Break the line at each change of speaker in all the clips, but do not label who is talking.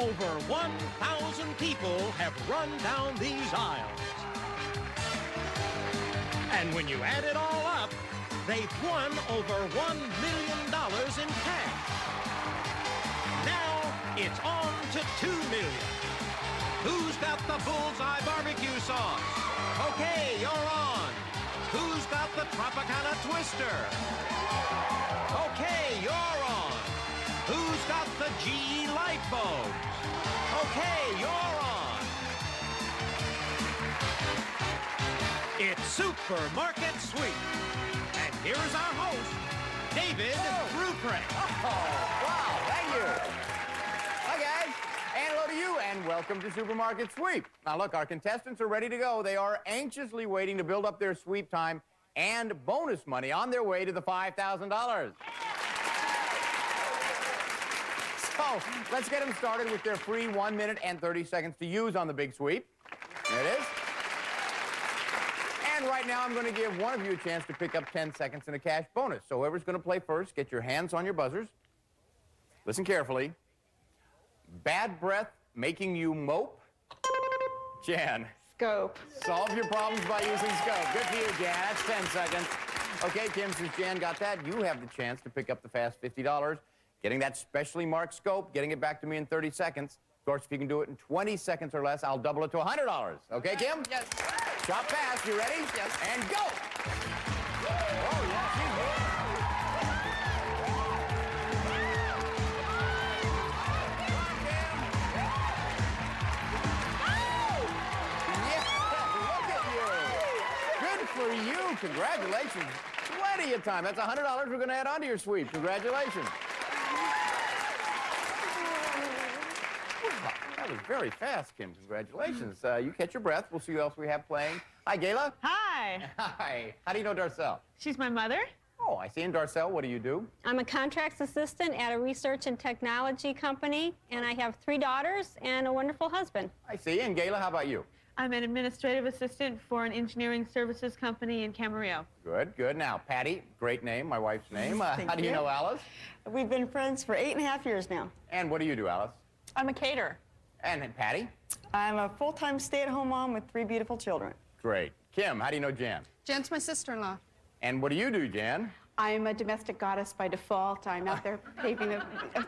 Over 1,000 people have run down these aisles. And when you add it all up, they've won over $1 million in cash. Now it's on to $2 million. Who's got the bullseye barbecue sauce? Okay, you're on. Who's got the Tropicana Twister? Okay, you're on. Who's got the GE light bulbs? Okay, you're on. It's Supermarket Sweep. And here is our host, David Ruprecht.
Oh, wow, thank you. Hi, guys. And hello to you, and welcome to Supermarket Sweep. Now, look, our contestants are ready to go. They are anxiously waiting to build up their sweep time and bonus money on their way to the $5,000. So, let's get them started with their free 1 minute and 30 seconds to use on the big sweep. There it is. And right now, I'm going to give one of you a chance to pick up 10 seconds in a cash bonus. So whoever's going to play first, get your hands on your buzzers. Listen carefully. Bad breath making you mope? Jan.
Scope.
Solve your problems by using scope. Good for you, Jan. That's 10 seconds. Okay, Kim, since Jan got that, you have the chance to pick up the fast $50. Getting that specially marked scope, getting it back to me in 30 seconds. Of course, if you can do it in 20 seconds or less, I'll double it to $100. Okay, Kim?
Yes.
Chop fast. You ready?
Yes.
And go! Oh, yeah, she's good. Yeah, look at you. Good for you. Congratulations. Plenty of time. That's $100 we're going to add on to your sweep. Congratulations. That was very fast, Kim. Congratulations. You catch your breath. We'll see who else we have playing. Hi, Gala.
Hi.
Hi. How do you know Darcel?
She's my mother.
Oh, I see. And Darcel, what do you do?
I'm a contracts assistant at a research and technology company, and I have 3 daughters and a wonderful husband.
I see. And Gala, how about you?
I'm an administrative assistant for an engineering services company in Camarillo.
Good, good. Now, Patti, great name, my wife's name. How do you know Alice?
We've been friends for 8.5 years now.
And what do you do, Alice?
I'm a caterer.
And Patti?
I'm a full-time stay-at-home mom with 3 beautiful children.
Great. Kim, how do you know Jan?
Jan's my sister-in-law.
And what do you do, Jan?
I'm a domestic goddess by default. I'm out there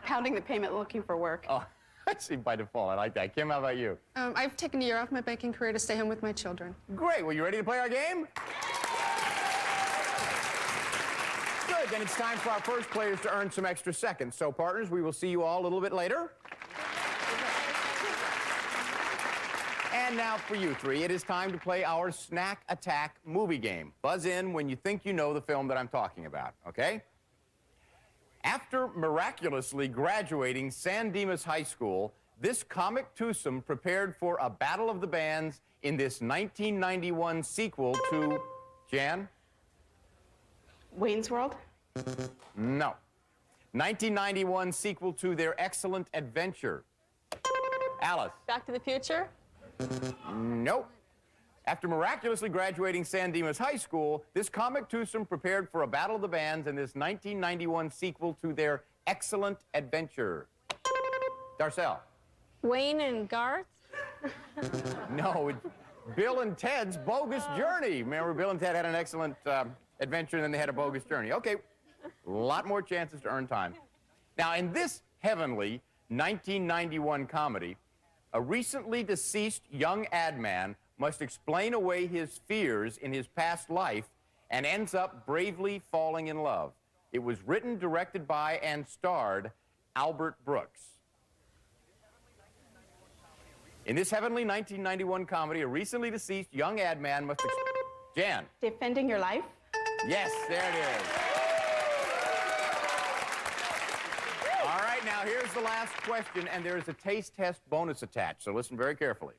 pounding the pavement looking for work.
Oh, I see, by default. I like that. Kim, how about you?
I've taken a year off my banking career to stay home with my children.
Great. Well, you ready to play our game? Good. Then it's time for our first players to earn some extra seconds. So, partners, we will see you all a little bit later. And now for you 3, it is time to play our Snack Attack movie game. Buzz in when you think you know the film that I'm talking about, okay? After miraculously graduating San Dimas High School, this comic twosome prepared for a battle of the bands in this 1991 sequel to... Jan?
Wayne's World?
No. 1991 sequel to their excellent adventure. Alice?
Back to the Future?
Nope. After miraculously graduating San Dimas High School, this comic twosome prepared for a battle of the bands in this 1991 sequel to their excellent adventure. Darcel?
Wayne and Garth?
No, it's Bill and Ted's Bogus Journey. Remember, Bill and Ted had an excellent adventure, and then they had a bogus journey. Okay, a lot more chances to earn time. Now, in this heavenly 1991 comedy, a recently deceased young ad man must explain away his fears in his past life and ends up bravely falling in love. It was written, directed by, and starred Albert Brooks. In this heavenly 1991 comedy, a recently deceased young ad man must... Jan?
Defending Your Life?
Yes, there it is. All right, now here's the last question, and there is a taste test bonus attached, so listen very carefully.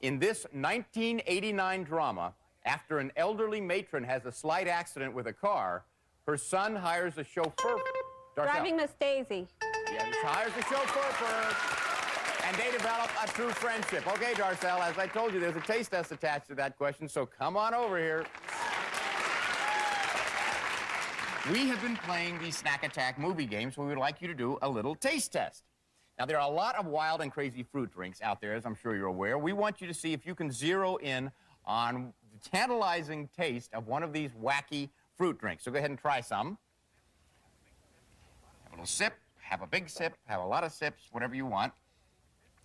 In this 1989 drama, after an elderly matron has a slight accident with a car, her son hires a chauffeur... Darcel.
Driving Miss Daisy.
Yes, hires a chauffeur for her, and they develop a true friendship. Okay, Darcel, as I told you, there's a taste test attached to that question, so come on over here. We have been playing the Snack Attack movie game, so we would like you to do a little taste test. Now, there are a lot of wild and crazy fruit drinks out there, as I'm sure you're aware. We want you to see if you can zero in on the tantalizing taste of one of these wacky fruit drinks. So go ahead and try some. Have a little sip, have a big sip, have a lot of sips, whatever you want.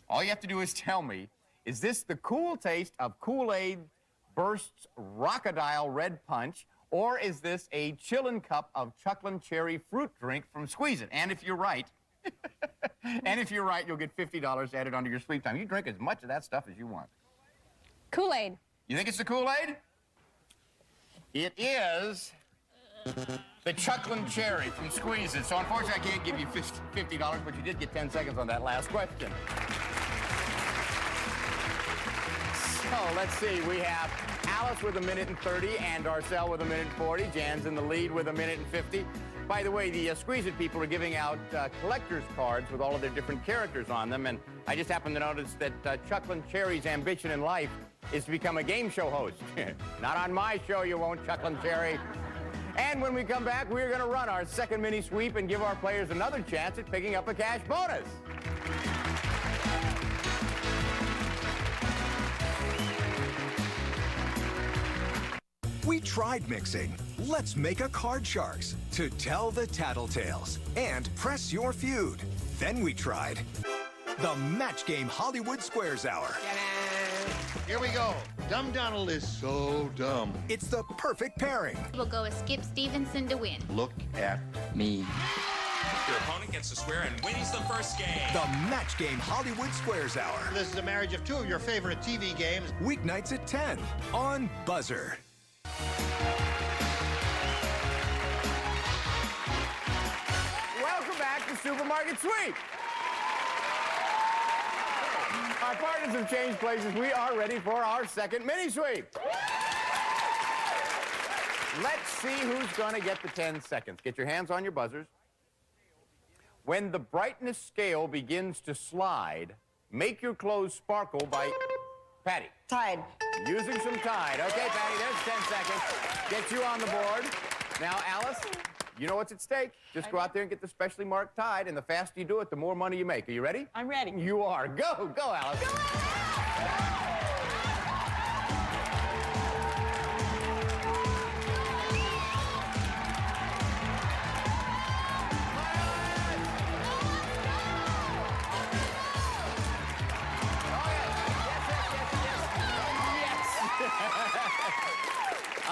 All you have to do is tell me, is this the cool taste of Kool-Aid Burst's Rockadile Red Punch, or is this a chillin' cup of Chucklin' Cherry fruit drink from Squeeze It? And if you're right, you'll get $50 added onto your sweep time. You drink as much of that stuff as you want.
Kool-Aid.
You think it's the Kool-Aid? It is the Chucklin' Cherry from Squeeze It. So unfortunately, I can't give you $50, but you did get 10 seconds on that last question. So let's see. We have Alice with 1:30 and Darcel with 1:40. Jan's in the lead with 1:50. By the way, the Squeeze It people are giving out collector's cards with all of their different characters on them, and I just happened to notice that Chucklin' Cherry's ambition in life is to become a game show host. Not on my show, you won't, Chucklin' Cherry. And when we come back, we're going to run our second mini sweep and give our players another chance at picking up a cash bonus.
We tried mixing. Let's make a Card Sharks to tell the tattletales and press your feud. Then we tried the Match Game Hollywood Squares Hour.
Here we go. Dumb Donald is so dumb.
It's the perfect pairing.
We'll go with Skip Stevenson to win.
Look at me.
Your opponent gets a square and wins the first game.
The Match Game Hollywood Squares Hour.
This is a marriage of two of your favorite TV games.
Weeknights at 10 on Buzzr.
Welcome back to Supermarket Sweep. Our partners have changed places. We are ready for our second mini sweep. Let's see who's going to get the 10 seconds. Get your hands on your buzzers. When the brightness scale begins to slide, make your clothes sparkle by... Patti.
Tide.
Using some Tide. Okay, Patti, there's 10 seconds. Get you on the board. Now, Alice, you know what's at stake. Just go out there and get the specially marked Tide, and the faster you do it, the more money you make. Are you ready?
I'm ready.
You are. Go, Alice. Go, Alice!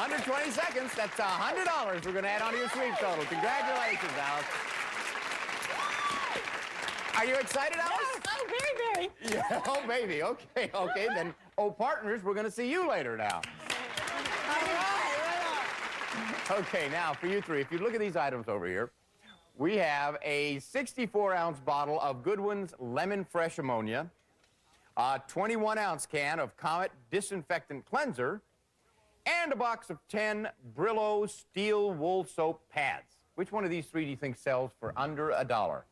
Under 20 seconds, that's $100 we're going to add onto your sweep total. Congratulations, Alice. Are you excited, Alice?
Yes. Oh, very, very.
Yeah, oh, baby. Okay, then, partners, we're going to see you later now.
All right.
Okay, now, for you three, if you look at these items over here, we have a 64-ounce bottle of Goodwin's Lemon Fresh Ammonia, a 21-ounce can of Comet Disinfectant Cleanser, and a box of 10 Brillo Steel Wool Soap Pads. Which one of these three do you think sells for under $1? You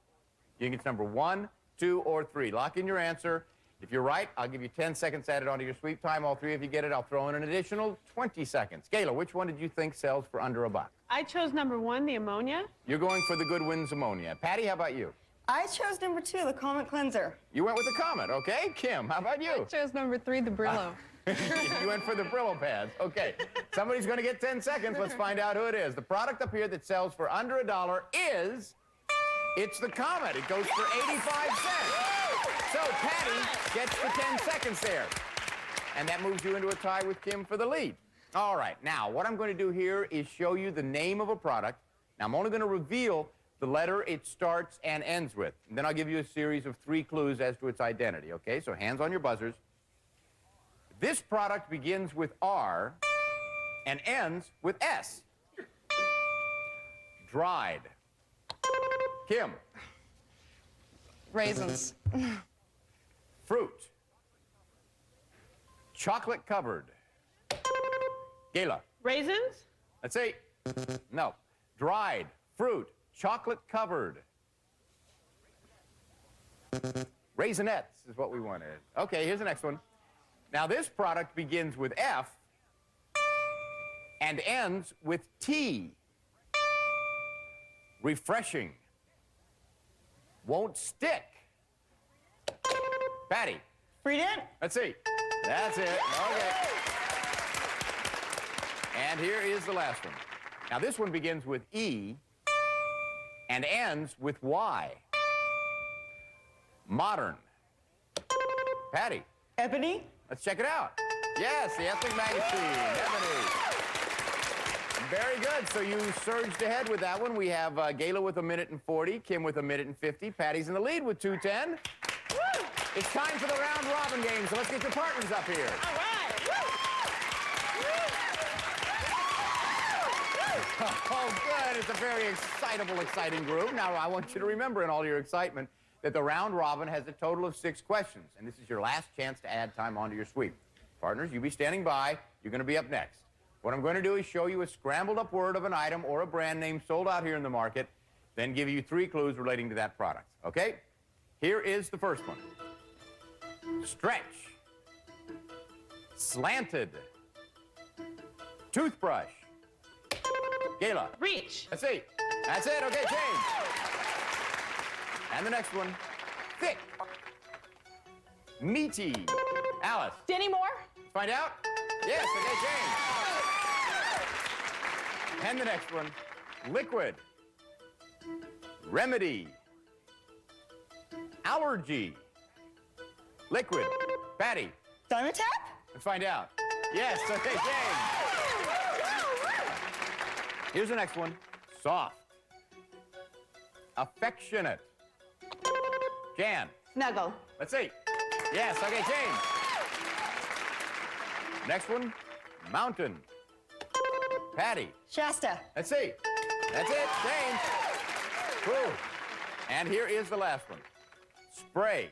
think it's number 1, 2, or 3? Lock in your answer. If you're right, I'll give you 10 seconds added onto your sweep time. All three of you get it, I'll throw in an additional 20 seconds. Gala, which one did you think sells for under $1?
I chose number 1, the ammonia.
You're going for the Goodwin's Ammonia. Patti, how about you?
I chose number 2, the Comet Cleanser.
You went with the Comet, okay? Kim, how about you?
I chose number 3, the Brillo.
You went for the Brillo pads. Okay. Somebody's going to get 10 seconds. Let's find out who it is. The product up here that sells for under $1 is... It's the Comet. It goes for 85 cents. So Patti gets the 10 seconds there. And that moves you into a tie with Kim for the lead. All right. Now, what I'm going to do here is show you the name of a product. Now, I'm only going to reveal the letter it starts and ends with. And then I'll give you a series of 3 clues as to its identity. Okay? So hands on your buzzers. This product begins with R and ends with S. Dried. Kim.
Raisins.
Fruit. Chocolate covered. Gala.
Raisins?
Let's see. No. Dried. Fruit. Chocolate covered. Raisinets is what we wanted. Okay, here's the next one. Now, this product begins with F and ends with T. Refreshing. Won't stick. Patti.
Friedent?
Let's see. That's it. Okay. And here is the last one. Now, this one begins with E and ends with Y. Modern. Patti.
Ebony?
Let's check it out. Yes, the Ethnic Magazine. Ebony. Very good. So you surged ahead with that one. We have Gala with 1:40, Kim with 1:50. Patti's in the lead with 2:10. It's time for the round robin game, so let's get your partners up here.
All right.
Oh, good. It's a very excitable, exciting group. Now, I want you to remember in all your excitement that the round robin has a total of 6 questions, and this is your last chance to add time onto your sweep. Partners, you be standing by. You're going to be up next. What I'm going to do is show you a scrambled up word of an item or a brand name sold out here in the market, then give you 3 clues relating to that product. Okay? Here is the first one. Stretch. Slanted. Toothbrush. Gala.
Reach.
Let's see. That's it. Okay, change. And the next one. Thick. Meaty. Alice.
Denny Moore?
Let's find out. Yes, okay, change. And the next one. Liquid. Remedy. Allergy. Liquid. Patti.
Diamond Tap?
Let's find out. Yes, okay, change. Here's the next one. Soft. Affectionate. Jan.
Snuggle.
Let's see. Yes, okay, change. Next one. Mountain. Patti.
Shasta.
Let's see. That's it, change. Cool. And here is the last one. Spray.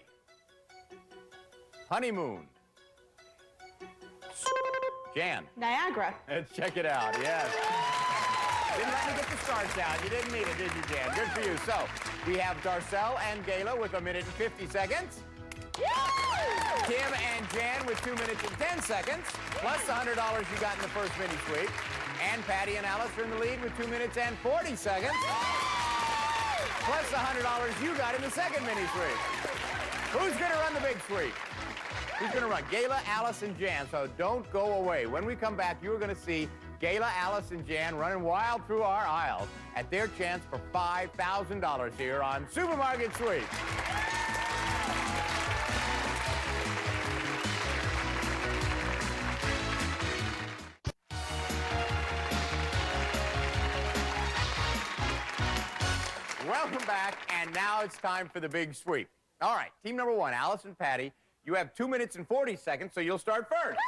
Honeymoon. Jan.
Niagara.
Let's check it out, yes. Didn't let me get the starts out. You didn't need it, did you, Jan? Good for you. So, we have Darcel and Gala with 1:50. Kim and Jan with 2:10, plus the $100 you got in the first mini sweep. And Patti and Alice are in the lead with 2:40, plus the $100 you got in the second mini sweep. Who's going to run the big sweep? Who's going to run? Gala, Alice, and Jan. So don't go away. When we come back, you're going to see Gala, Alice, and Jan running wild through our aisles at their chance for $5,000 here on Supermarket Sweep. Welcome back, and now it's time for the big sweep. All right, team number 1, Alice and Patti, you have 2:40, so you'll start first.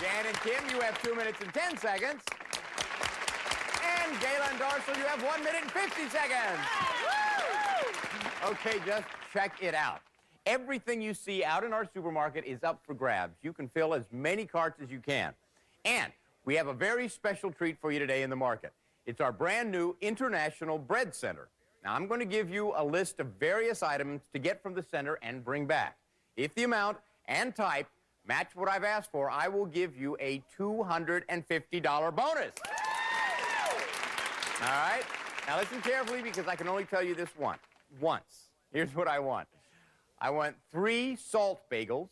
Jan and Kim, you have 2:10. And Gala and Darcel, you have 1:50. Okay, just check it out. Everything you see out in our supermarket is up for grabs. You can fill as many carts as you can. And we have a very special treat for you today in the market. It's our brand new International Bread Center. Now, I'm going to give you a list of various items to get from the center and bring back. If the amount and type match what I've asked for, I will give you a $250 bonus. All right? Now, listen carefully because I can only tell you this once. Here's what I want. I want 3 salt bagels,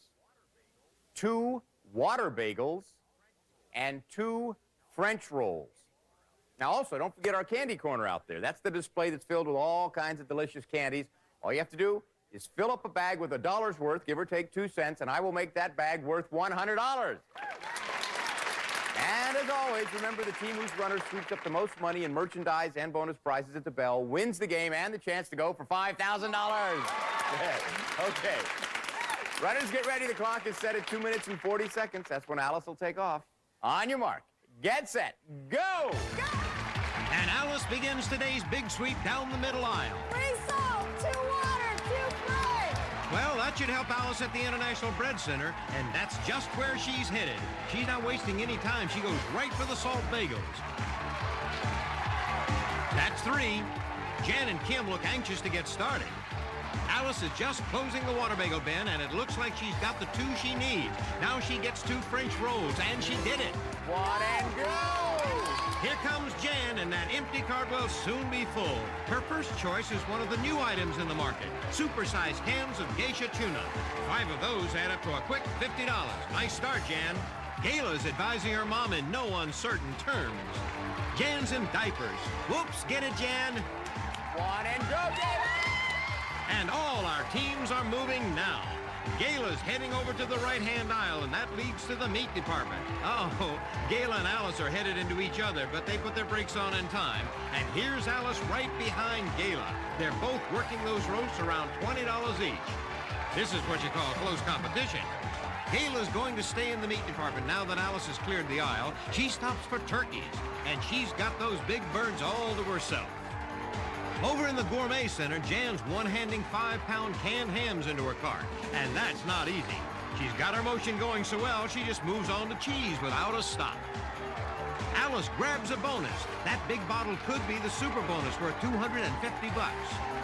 2 water bagels, and 2 French rolls. Now, also, don't forget our candy corner out there. That's the display that's filled with all kinds of delicious candies. All you have to do is fill up a bag with $1 worth, give or take 2 cents, and I will make that bag worth $100. And as always, remember the team whose runner sweeps up the most money in merchandise and bonus prizes at the bell wins the game and the chance to go for $5,000. Okay. Runners, get ready. The clock is set at 2:40. That's when Alice will take off. On your mark. Get set. Go!
And Alice begins today's big sweep down the middle aisle.
3 salt, 2 water, 2 bread.
Well, that should help Alice at the International Bread Center, and that's just where she's headed. She's not wasting any time. She goes right for the salt bagels. That's 3. Jan and Kim look anxious to get started. Alice is just closing the water bagel bin, and it looks like she's got the 2 she needs. Now she gets 2 French rolls, and she did it.
One and go!
Here comes Jan, and that empty cart will soon be full. Her first choice is one of the new items in the market, supersized cans of geisha tuna. 5 of those add up to a quick $50. Nice start, Jan. Gala's advising her mom in no uncertain terms. Jan's in diapers. Whoops, get it, Jan?
One and go, Gala!
And all our teams are moving now. Gala's heading over to the right-hand aisle, and that leads to the meat department. Oh, Gala and Alice are headed into each other, but they put their brakes on in time. And here's Alice right behind Gala. They're both working those roasts around $20 each. This is what you call close competition. Gala's going to stay in the meat department now that Alice has cleared the aisle. She stops for turkeys, and she's got those big birds all to herself. Over in the gourmet center, Jan's one-handing 5-pound canned hams into her cart, and that's not easy. She's got her motion going so well, she just moves on to cheese without a stop. Alice grabs a bonus. That big bottle could be the super bonus worth $250.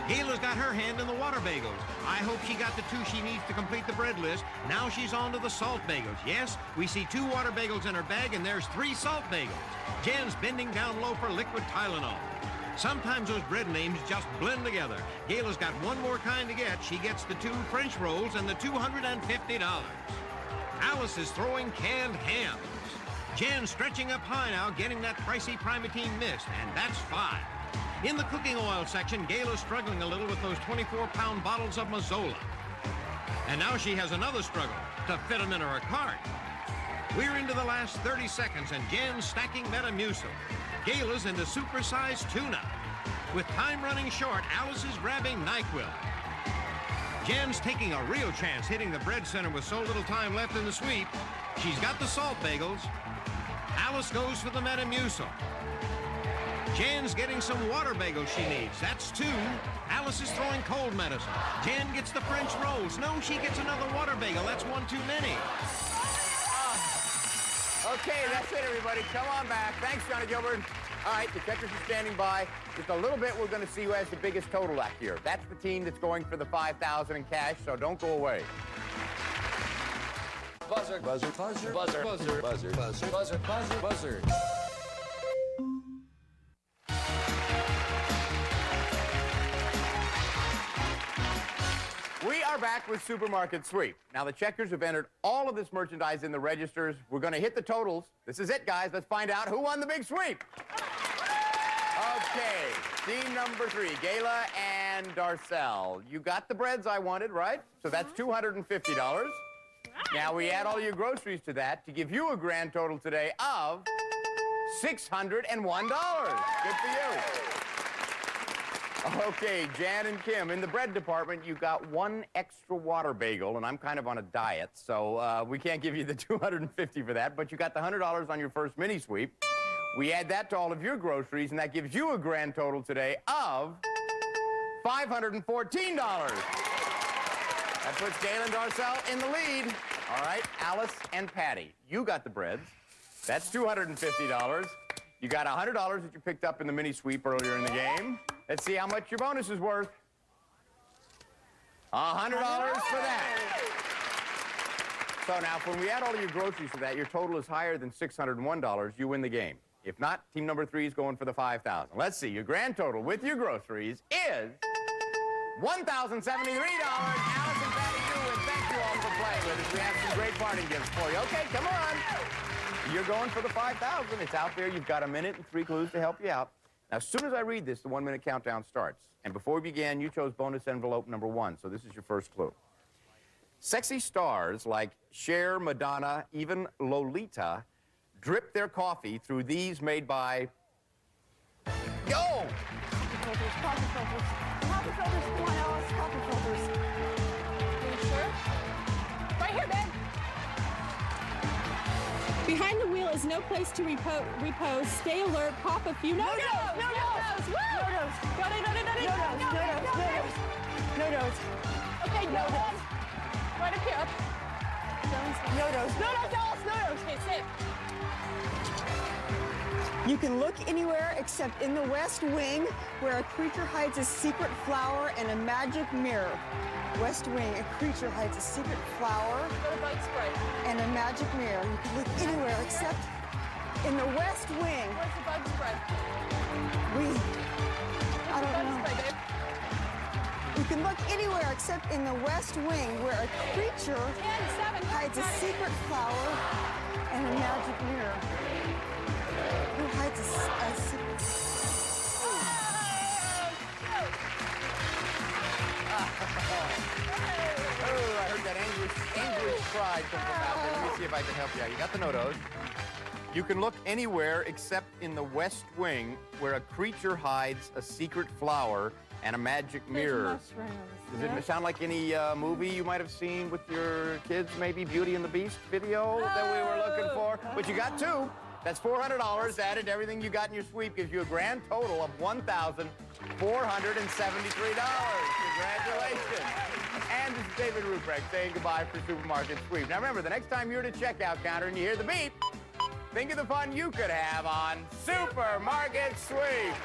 Gala's got her hand in the water bagels. I hope she got the 2 she needs to complete the bread list. Now she's on to the salt bagels. Yes, we see 2 water bagels in her bag, and there's 3 salt bagels. Jan's bending down low for liquid Tylenol. Sometimes those bread names just blend together. Gala's got one more kind to get. She gets the 2 French rolls and the $250. Alice is throwing canned hams. Jan's stretching up high now, getting that pricey Primatine mist, and that's 5. In the cooking oil section, Gala's struggling a little with those 24-pound bottles of Mazola. And now she has another struggle to fit them in her cart. We're into the last 30 seconds, and Jan's stacking Metamucil. Gala's into supersized tuna. With time running short, Alice is grabbing NyQuil. Jan's taking a real chance hitting the bread center with so little time left in the sweep. She's got the salt bagels. Alice goes for the Metamucil. Jan's getting some water bagels she needs. That's 2. Alice is throwing cold medicine. Jan gets the French rolls. No, she gets another water bagel. That's 1 too many.
Okay, that's it, everybody. Come on back. Thanks, Johnny Gilbert. All right, the checkers are standing by. Just a little bit, we're going to see who has the biggest total that year. That's the team that's going for the $5,000 in cash, so don't go away.
Buzzr, Buzzr, Buzzr, Buzzr, Buzzr, Buzzr, Buzzr, Buzzr, Buzzr, Buzzr.
We are back with Supermarket Sweep. Now, the checkers have entered all of this merchandise in the registers. We're going to hit the totals. This is it, guys. Let's find out who won the big sweep. Okay, team number 3, Gala and Darcel. You got the breads I wanted, right? So that's $250. Now, we add all your groceries to that to give you a grand total today of $601. Good for you. Okay, Jan and Kim, in the bread department, you got 1 extra water bagel, and I'm kind of on a diet, so we can't give you the $250 for that, but you got the $100 on your first mini sweep. We add that to all of your groceries, and that gives you a grand total today of $514. That puts Gala and Darcel in the lead. All right, Alice and Patti, you got the breads. That's $250. You got $100 that you picked up in the mini sweep earlier in the game. Let's see how much your bonus is worth. $100 for that. So now, when we add all of your groceries to that, your total is higher than $601. You win the game. If not, team number 3 is going for the $5,000. Let's see, your grand total with your groceries is $1,073. Alice and Patti, you win. Thank you all for playing with us. We have some great parting gifts for you. Okay, come on. You're going for the $5,000. It's out there. You've got 1 minute and 3 clues to help you out. Now, as soon as I read this, the 1-minute countdown starts. And before we began, you chose bonus envelope number 1, so this is your first clue. Sexy stars like Cher, Madonna, even Lolita drip their coffee through these made by... Go!
Coffee filters, coffee filters. Coffee filters, come on, Alice, coffee filters. Are you sure? Right here, babe.
Behind the wheel is no place to repose. Stay alert, pop a few...
No nose! No nose! No nose! No nose! Okay, no nose. Right up here. No nose. No nose, Alice, no nose. Okay, sit. You can look anywhere except in the West Wing, where a creature hides a secret flower and a magic mirror. West Wing, a creature hides a secret flower and a magic mirror. You can look anywhere except in the West Wing.
Where's the bug spray?
I don't know. You can look anywhere except in the West Wing where a creature hides a secret flower and a magic mirror. Who hides a secret?
Oh, I heard that anguish cry come from out there. Let me see if I can help you out. You got the no-dos. You can look anywhere except in the West Wing where a creature hides a secret flower and a magic mirror. Does it sound like any movie you might have seen with your kids? Maybe Beauty and the Beast video that we were looking for? But you got two. That's $400 added to everything you got in your sweep. Gives you a grand total of $1,473. Congratulations. And this is David Ruprecht saying goodbye for Supermarket Sweep. Now remember, the next time you're at a checkout counter and you hear the beep, think of the fun you could have on Supermarket Sweep.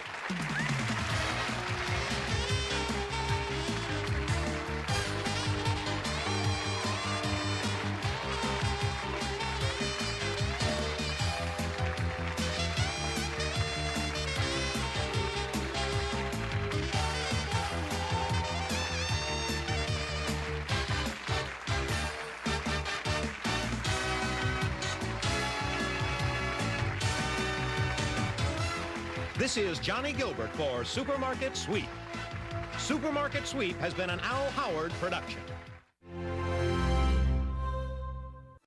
This is Johnny Gilbert for Supermarket Sweep. Supermarket Sweep has been an Al Howard production.